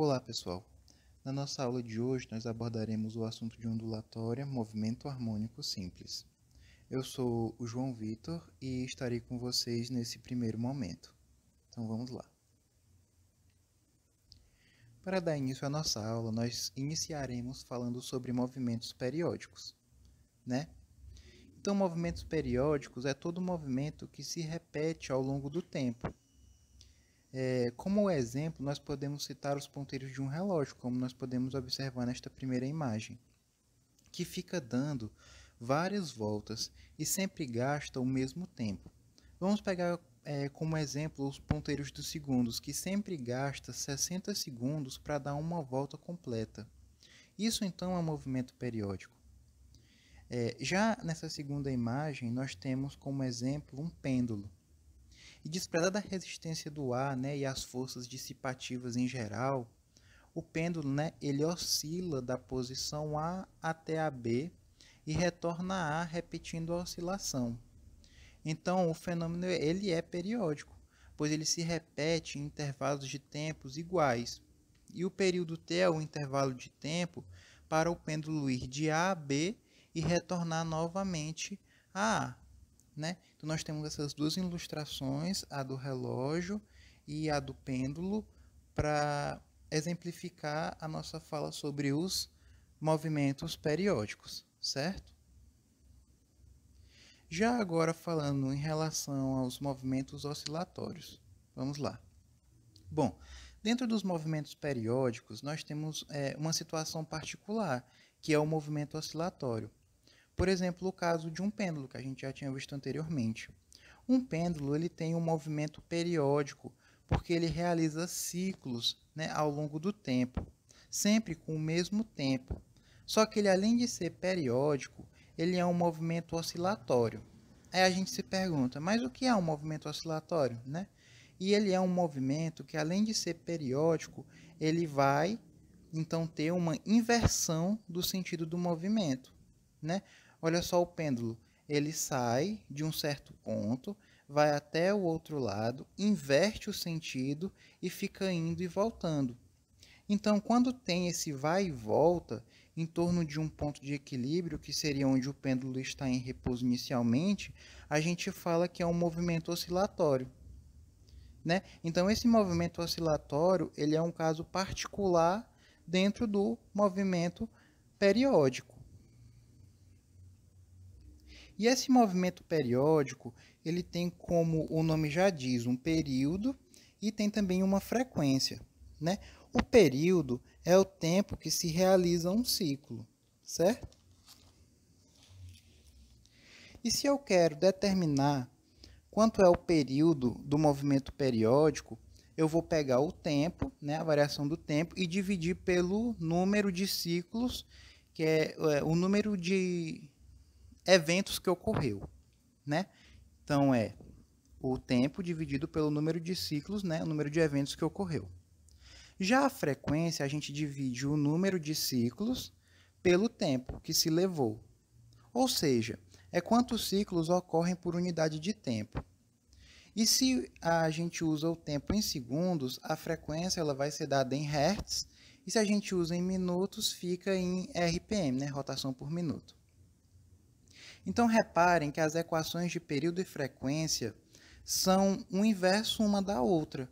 Olá, pessoal. Na nossa aula de hoje, nós abordaremos o assunto de ondulatória, movimento harmônico simples. Eu sou o João Vitor e estarei com vocês nesse primeiro momento. Então, vamos lá. Para dar início à nossa aula, nós iniciaremos falando sobre movimentos periódicos, né? Então, movimentos periódicos é todo movimento que se repete ao longo do tempo. Como exemplo, nós podemos citar os ponteiros de um relógio, como nós podemos observar nesta primeira imagem, que fica dando várias voltas e sempre gasta o mesmo tempo. Vamos pegar como exemplo os ponteiros dos segundos, que sempre gasta 60 segundos para dar uma volta completa. Isso então é um movimento periódico. Já nessa segunda imagem, nós temos como exemplo um pêndulo. E desprezada a resistência do ar, e as forças dissipativas em geral, o pêndulo, ele oscila da posição A até a B e retorna a A repetindo a oscilação. Então, o fenômeno ele é periódico, pois ele se repete em intervalos de tempos iguais. E o período T é o intervalo de tempo para o pêndulo ir de A a B e retornar novamente a A. Então, nós temos essas duas ilustrações, a do relógio e a do pêndulo, para exemplificar a nossa fala sobre os movimentos periódicos, certo? Já agora falando em relação aos movimentos oscilatórios, vamos lá. Bom, dentro dos movimentos periódicos, nós temos uma situação particular, que é o movimento oscilatório. Por exemplo, o caso de um pêndulo, que a gente já tinha visto anteriormente. Um pêndulo ele tem um movimento periódico, porque ele realiza ciclos ao longo do tempo, sempre com o mesmo tempo. Só que ele, além de ser periódico, ele é um movimento oscilatório. Aí a gente se pergunta, mas o que é um movimento oscilatório? E ele é um movimento que, além de ser periódico, ele vai, então, ter uma inversão do sentido do movimento. Olha só o pêndulo, ele sai de um certo ponto, vai até o outro lado, inverte o sentido e fica indo e voltando. Então, quando tem esse vai e volta em torno de um ponto de equilíbrio, que seria onde o pêndulo está em repouso inicialmente, a gente fala que é um movimento oscilatório. Então, esse movimento oscilatório ele é um caso particular dentro do movimento periódico. E esse movimento periódico, ele tem, como o nome já diz, um período e tem também uma frequência. O período é o tempo que se realiza um ciclo, certo? E se eu quero determinar quanto é o período do movimento periódico, eu vou pegar o tempo, a variação do tempo, e dividir pelo número de ciclos, que é o número de eventos que ocorreu. Então, é o tempo dividido pelo número de ciclos, o número de eventos que ocorreu. Já a frequência, a gente divide o número de ciclos pelo tempo que se levou. Ou seja, é quantos ciclos ocorrem por unidade de tempo. E se a gente usa o tempo em segundos, a frequência ela vai ser dada em hertz, e se a gente usa em minutos, fica em RPM, rotação por minuto. Então, reparem que as equações de período e frequência são o inverso uma da outra.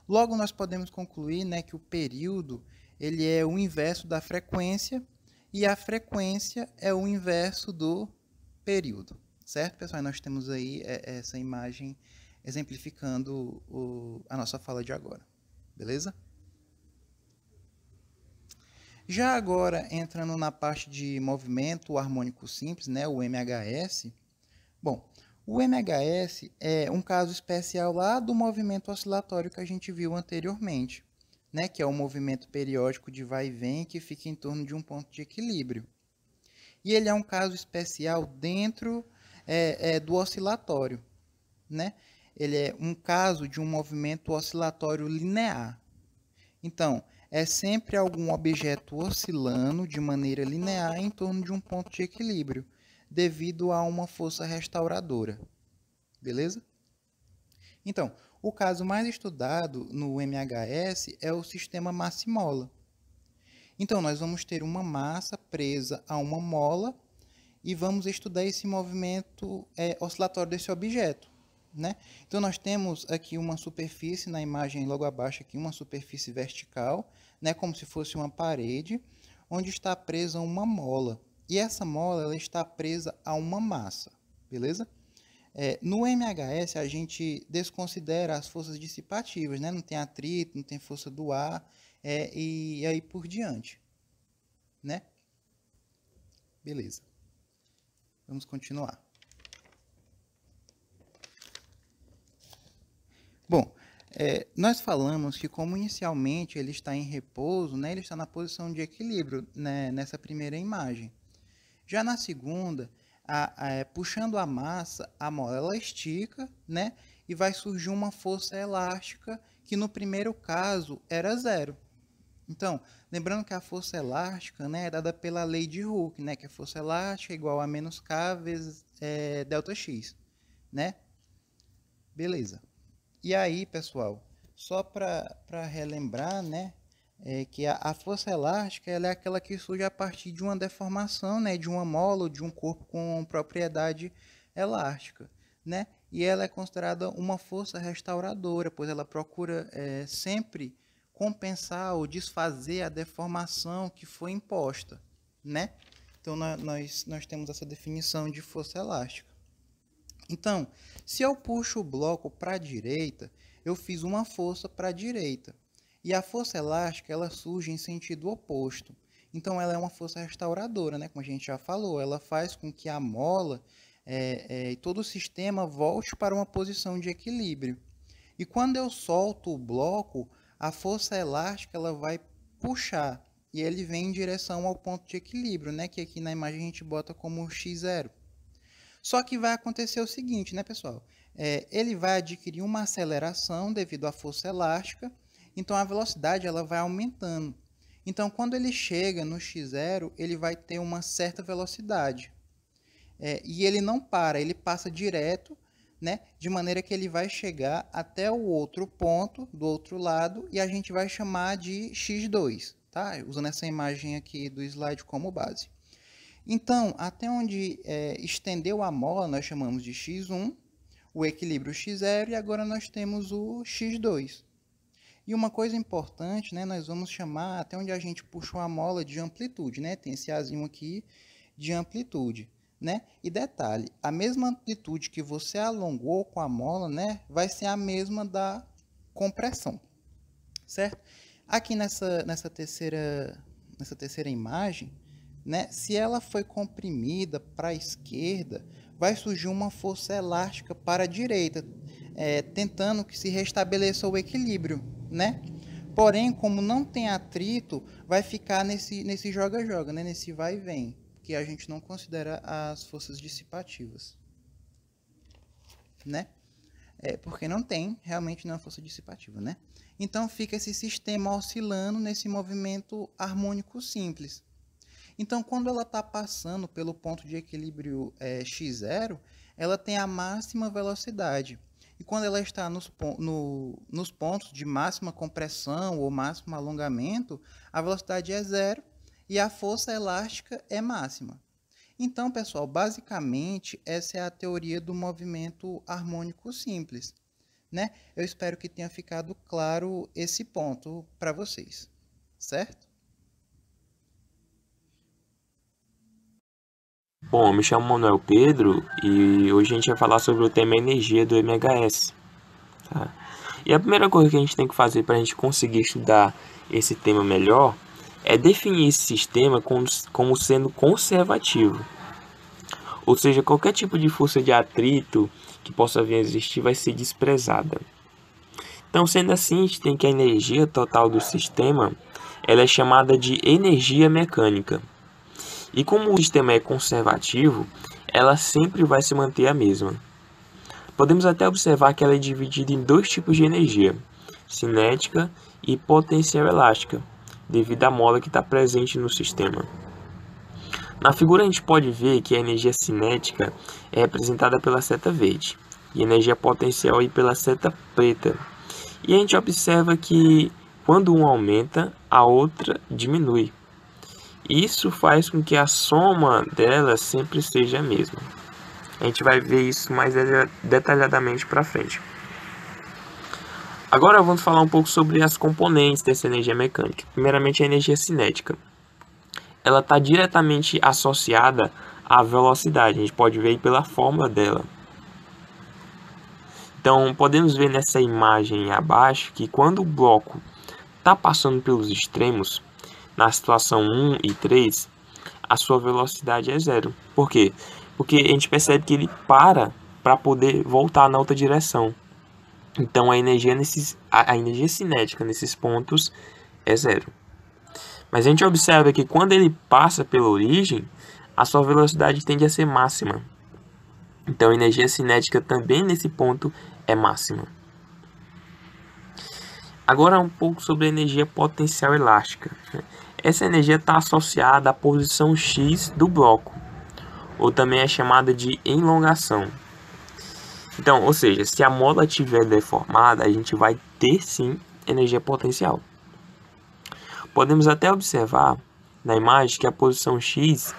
Logo, nós podemos concluir que o período ele é o inverso da frequência e a frequência é o inverso do período. Certo, pessoal? Nós temos aí essa imagem exemplificando a nossa fala de agora. Beleza? Já agora, entrando na parte de movimento harmônico simples, o MHS. Bom, o MHS é um caso especial lá do movimento oscilatório que a gente viu anteriormente, que é o movimento periódico de vai e vem que fica em torno de um ponto de equilíbrio. E ele é um caso especial dentro do oscilatório. Ele é um caso de um movimento oscilatório linear. Então, é sempre algum objeto oscilando de maneira linear em torno de um ponto de equilíbrio, devido a uma força restauradora. Beleza? Então, O caso mais estudado no MHS é o sistema massa e mola. Então, nós vamos ter uma massa presa a uma mola e vamos estudar esse movimento oscilatório desse objeto, né? Então, nós temos aqui uma superfície, na imagem logo abaixo aqui, uma superfície vertical, né, como se fosse uma parede, onde está presa uma mola. E essa mola ela está presa a uma massa, beleza? No MHS, a gente desconsidera as forças dissipativas, né? Não tem atrito, não tem força do ar, e aí por diante, né? Beleza. Vamos continuar. Bom, nós falamos que como inicialmente ele está em repouso, né? Ele está na posição de equilíbrio, né, nessa primeira imagem. Já na segunda, puxando a massa, a mola ela estica, né? E vai surgir uma força elástica que no primeiro caso era zero. Então, lembrando que a força elástica, né, é dada pela lei de Hooke, né, que a força elástica é igual a menos K vezes ΔX, né? Beleza. E aí, pessoal, só para relembrar, né, que a força elástica ela é aquela que surge a partir de uma deformação, né, de uma mola ou de um corpo com propriedade elástica, né? E ela é considerada uma força restauradora, pois ela procura sempre compensar ou desfazer a deformação que foi imposta, né? Então, nós temos essa definição de força elástica. Então, se eu puxo o bloco para a direita, eu fiz uma força para a direita. E a força elástica, ela surge em sentido oposto. Então, ela é uma força restauradora, né? Como a gente já falou, ela faz com que a mola e todo o sistema volte para uma posição de equilíbrio. E quando eu solto o bloco, a força elástica ela vai puxar e ele vem em direção ao ponto de equilíbrio, né? Que aqui na imagem a gente bota como x0. Só que vai acontecer o seguinte, né, pessoal? Ele vai adquirir uma aceleração devido à força elástica, então a velocidade ela vai aumentando. Então, quando ele chega no x0, ele vai ter uma certa velocidade. E ele não para, ele passa direto, né, de maneira que ele vai chegar até o outro ponto, do outro lado, e a gente vai chamar de x2, tá? Usando essa imagem aqui do slide como base. Então, até onde estendeu a mola, nós chamamos de x1, o equilíbrio x0, e agora nós temos o x2. E uma coisa importante, né, nós vamos chamar até onde a gente puxou a mola de amplitude, né? Tem esse azinho aqui de amplitude, né? E detalhe, a mesma amplitude que você alongou com a mola, né, vai ser a mesma da compressão, certo? Aqui nessa terceira imagem, né, se ela foi comprimida para a esquerda, vai surgir uma força elástica para a direita, tentando que se restabeleça o equilíbrio, né? Porém, como não tem atrito, vai ficar nesse joga-joga, né? Nesse vai e vem, que a gente não considera as forças dissipativas, né? Porque não tem realmente nenhuma força dissipativa, né? Então, fica esse sistema oscilando nesse movimento harmônico simples. Então, quando ela está passando pelo ponto de equilíbrio x0, ela tem a máxima velocidade. E quando ela está nos pontos de máxima compressão ou máximo alongamento, a velocidade é zero e a força elástica é máxima. Então, pessoal, basicamente, essa é a teoria do movimento harmônico simples, né? Eu espero que tenha ficado claro esse ponto para vocês, certo? Bom, eu me chamo Manuel Pedro e hoje a gente vai falar sobre o tema energia do MHS. Tá? E a primeira coisa que a gente tem que fazer para a gente conseguir estudar esse tema melhor é definir esse sistema como sendo conservativo. Ou seja, qualquer tipo de força de atrito que possa vir a existir vai ser desprezada. Então, sendo assim, a gente tem que a energia total do sistema ela é chamada de energia mecânica. E como o sistema é conservativo, ela sempre vai se manter a mesma. Podemos até observar que ela é dividida em dois tipos de energia, cinética e potencial elástica, devido à mola que está presente no sistema. Na figura a gente pode ver que a energia cinética é representada pela seta verde, e energia potencial aí pela seta preta. E a gente observa que quando uma aumenta, a outra diminui. Isso faz com que a soma delas sempre seja a mesma. A gente vai ver isso mais detalhadamente para frente. Agora vamos falar um pouco sobre as componentes dessa energia mecânica. Primeiramente, a energia cinética. Ela está diretamente associada à velocidade. A gente pode ver aí pela fórmula dela. Então, podemos ver nessa imagem abaixo que quando o bloco está passando pelos extremos, na situação 1 e 3, a sua velocidade é zero. Por quê? Porque a gente percebe que ele para poder voltar na outra direção. Então a energia cinética nesses pontos é zero. Mas a gente observa que quando ele passa pela origem, a sua velocidade tende a ser máxima. Então a energia cinética também nesse ponto é máxima. Agora um pouco sobre a energia potencial elástica. Essa energia está associada à posição X do bloco, ou também é chamada de elongação. Então, ou seja, se a mola estiver deformada, a gente vai ter sim energia potencial. Podemos até observar na imagem que a posição X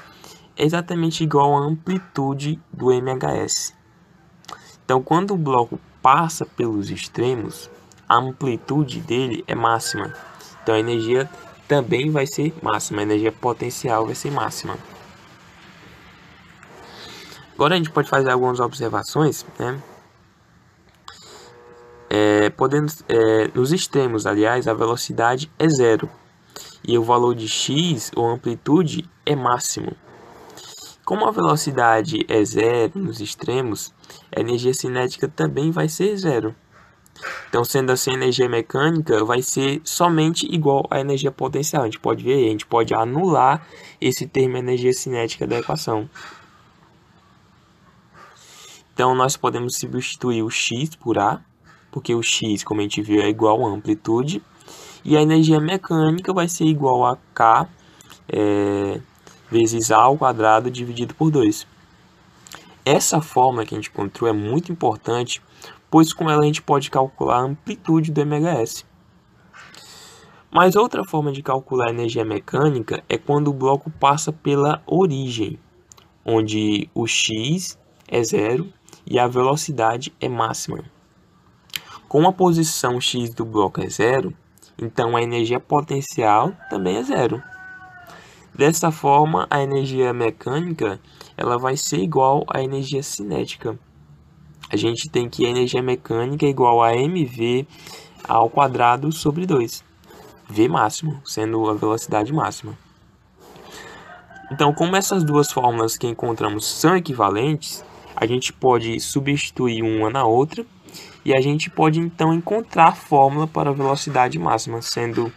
é exatamente igual à amplitude do MHS. Então, quando o bloco passa pelos extremos, a amplitude dele é máxima. Então, a energia também vai ser máxima, a energia potencial vai ser máxima. Agora a gente pode fazer algumas observações, né? Nos extremos, aliás, a velocidade é zero e o valor de x, ou amplitude, é máximo. Como a velocidade é zero nos extremos, a energia cinética também vai ser zero. Então, sendo assim, a energia mecânica vai ser somente igual à energia potencial. A gente pode ver, a gente pode anular esse termo energia cinética da equação. Então, nós podemos substituir o x por A, porque o x, como a gente viu, é igual a amplitude. E a energia mecânica vai ser igual a K vezes A ao quadrado dividido por 2. Essa fórmula que a gente encontrou é muito importante, pois com ela a gente pode calcular a amplitude do MHS. Mas outra forma de calcular a energia mecânica é quando o bloco passa pela origem, onde o x é zero e a velocidade é máxima. Como a posição x do bloco é zero, então a energia potencial também é zero. Dessa forma, a energia mecânica ela vai ser igual à energia cinética. A gente tem que a energia mecânica é igual a mv ao quadrado sobre 2. V máximo, sendo a velocidade máxima. Então, como essas duas fórmulas que encontramos são equivalentes, a gente pode substituir uma na outra e a gente pode então encontrar a fórmula para a velocidade máxima, sendo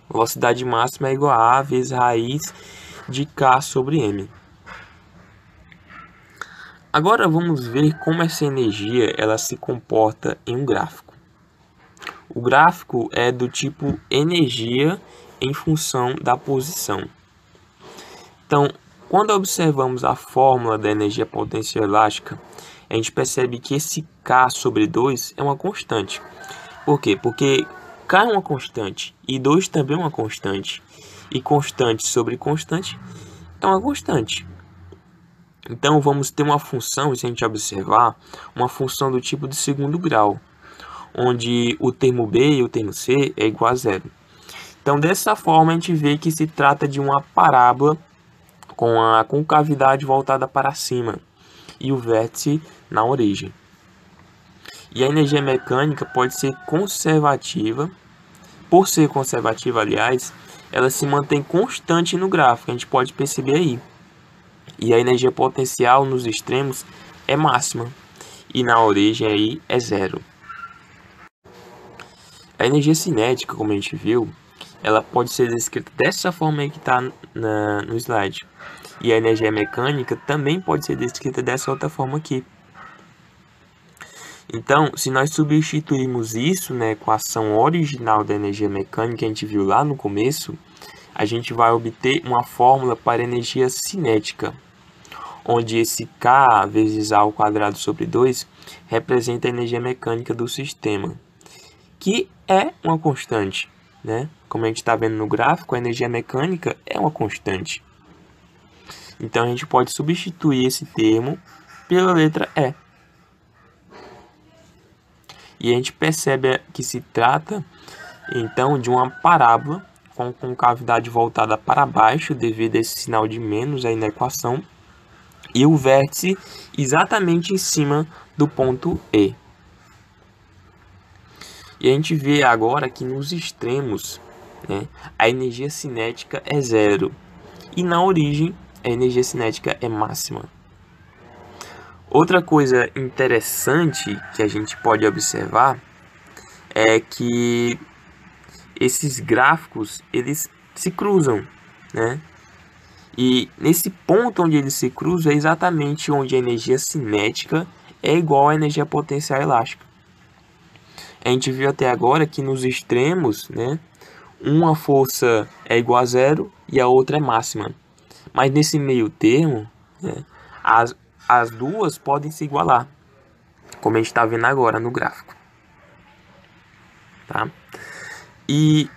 velocidade máxima é igual a vezes raiz de K sobre M. Agora vamos ver como essa energia ela se comporta em um gráfico. O gráfico é do tipo energia em função da posição. Então, quando observamos a fórmula da energia potencial elástica, a gente percebe que esse K sobre 2 é uma constante. Por quê? Porque K é uma constante e 2 também é uma constante. E constante sobre constante é uma constante. Então, vamos ter uma função, se a gente observar, uma função do tipo de segundo grau, onde o termo B e o termo C é igual a zero. Então, dessa forma, a gente vê que se trata de uma parábola com a concavidade voltada para cima e o vértice na origem. E a energia mecânica pode ser conservativa. Por ser conservativa, aliás, ela se mantém constante no gráfico, a gente pode perceber aí. E a energia potencial nos extremos é máxima e na origem aí é zero. A energia cinética, como a gente viu, ela pode ser descrita dessa forma aí que está no slide. E a energia mecânica também pode ser descrita dessa outra forma aqui. Então, se nós substituirmos isso na equação original da energia mecânica que a gente viu lá no começo, a gente vai obter uma fórmula para energia cinética, onde esse K vezes A ao quadrado sobre 2 representa a energia mecânica do sistema, que é uma constante, né? Como a gente está vendo no gráfico, a energia mecânica é uma constante. Então, a gente pode substituir esse termo pela letra E. E a gente percebe que se trata, então, de uma parábola com concavidade voltada para baixo, devido a esse sinal de menos aí na equação, e o vértice exatamente em cima do ponto E. E a gente vê agora que nos extremos, né, a energia cinética é zero, e na origem a energia cinética é máxima. Outra coisa interessante que a gente pode observar é que esses gráficos, eles se cruzam, né? E nesse ponto onde eles se cruzam é exatamente onde a energia cinética é igual à energia potencial elástica. A gente viu até agora que nos extremos, né, uma força é igual a zero e a outra é máxima. Mas nesse meio termo, né, as duas podem se igualar, como a gente está vendo agora no gráfico. Tá? E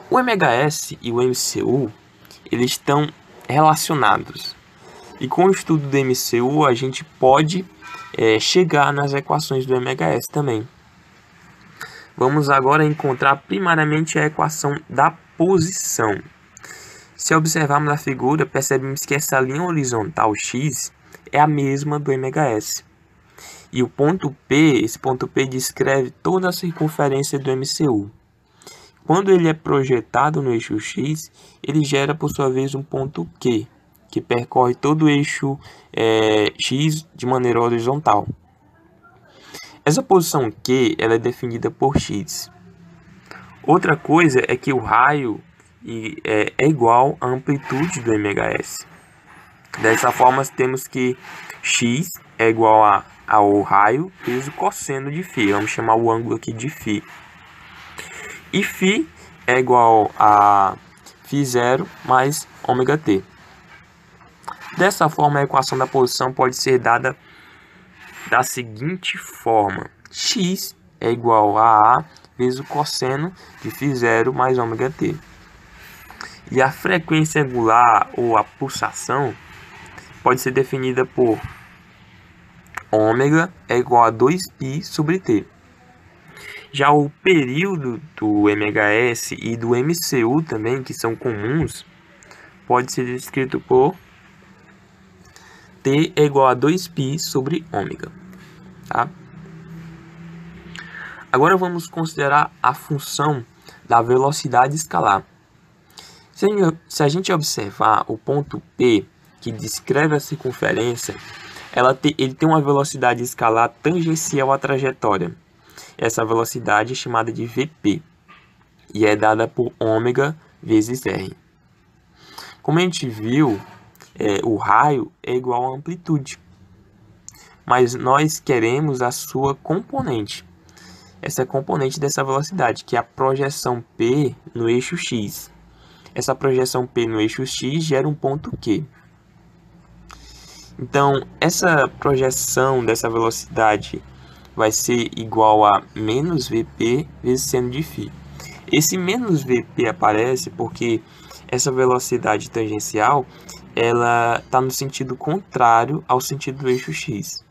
o MHS e o MCU, eles estão relacionados. E com o estudo do MCU, a gente pode chegar nas equações do MHS também. Vamos agora encontrar primariamente a equação da posição. Se observarmos a figura, percebemos que essa linha horizontal x é a mesma do MHS. E o ponto P, esse ponto P descreve toda a circunferência do MCU. Quando ele é projetado no eixo x, ele gera por sua vez um ponto Q, que percorre todo o eixo x de maneira horizontal. Essa posição Q ela é definida por x. Outra coisa é que o raio é igual à amplitude do MHS. Dessa forma, temos que x é igual ao raio vezes o cosseno de φ. Vamos chamar o ângulo aqui de φ. E φ é igual a φ0 mais ômega-t. Dessa forma, a equação da posição pode ser dada da seguinte forma: x é igual a A vezes o cosseno de φ0 mais ômega-t. E a frequência angular ou a pulsação pode ser definida por ômega é igual a 2π sobre t. Já o período do MHS e do MCU também, que são comuns, pode ser descrito por t é igual a 2π sobre ômega. Tá? Agora vamos considerar a função da velocidade escalar. Se a gente observar o ponto P, que descreve a circunferência, ele tem uma velocidade escalar tangencial à trajetória. Essa velocidade é chamada de Vp e é dada por ômega vezes r. Como a gente viu, o raio é igual à amplitude, mas nós queremos a sua componente. Essa componente dessa velocidade, que é a projeção P no eixo x. Essa projeção P no eixo x gera um ponto Q. Então, essa projeção dessa velocidade vai ser igual a menos Vp vezes seno de φ. Esse menos Vp aparece porque essa velocidade tangencial ela está no sentido contrário ao sentido do eixo x.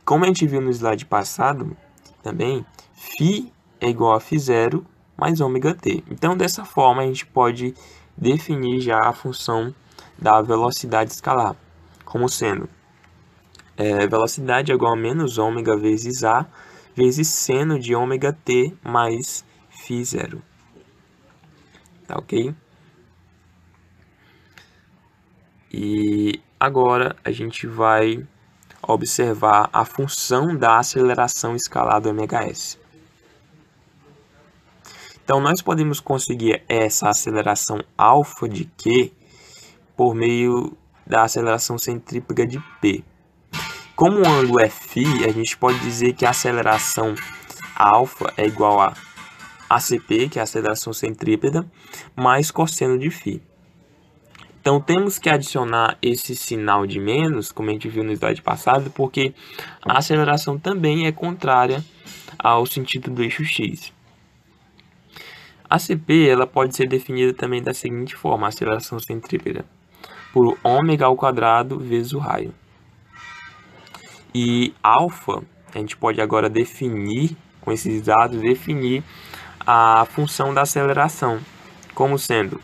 Como a gente viu no slide passado, também, φ é igual a φ0 mais ômega-t. Então, dessa forma, a gente pode definir já a função da velocidade escalar, como sendo velocidade é igual a menos ômega vezes a vezes seno de ômega-t mais φ0. Tá ok? E agora a gente vai observar a função da aceleração escalar do MHS. Então, nós podemos conseguir essa aceleração alfa de Q por meio da aceleração centrípeta de P. Como o ângulo é φ, a gente pode dizer que a aceleração alfa é igual a ACP, que é a aceleração centrípeta, mais cosseno de φ. Então temos que adicionar esse sinal de menos, como a gente viu no slide passado, porque a aceleração também é contrária ao sentido do eixo x. A CP ela pode ser definida também da seguinte forma, a aceleração centrípeta, por ômega ao quadrado vezes o raio. E alfa, a gente pode agora definir, com esses dados, definir a função da aceleração, como sendo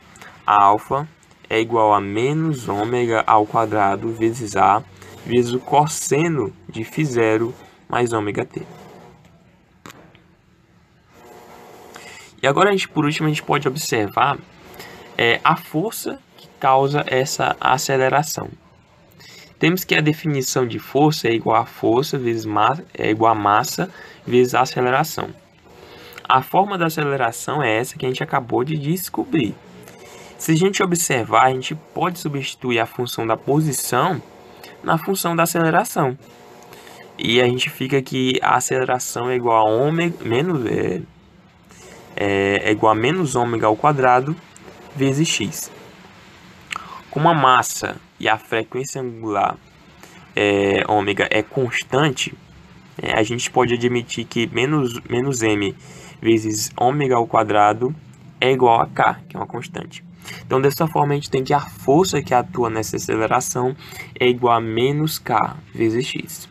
alfa é igual a menos ômega ao quadrado vezes a vezes o cosseno de φ0 mais ômega t. E agora, por último, a gente pode observar a força que causa essa aceleração. Temos que a definição de força é igual a força vezes massa, é igual a massa vezes a aceleração. A forma da aceleração é essa que a gente acabou de descobrir. Se a gente observar, a gente pode substituir a função da posição na função da aceleração. E a gente fica que a aceleração é igual a ômega é igual a menos ômega ao quadrado vezes x. Como a massa e a frequência angular ômega é constante, a gente pode admitir que menos m vezes ômega ao quadrado é igual a k, que é uma constante. Então, dessa forma, a gente tem que a força que atua nessa aceleração é igual a menos k vezes x.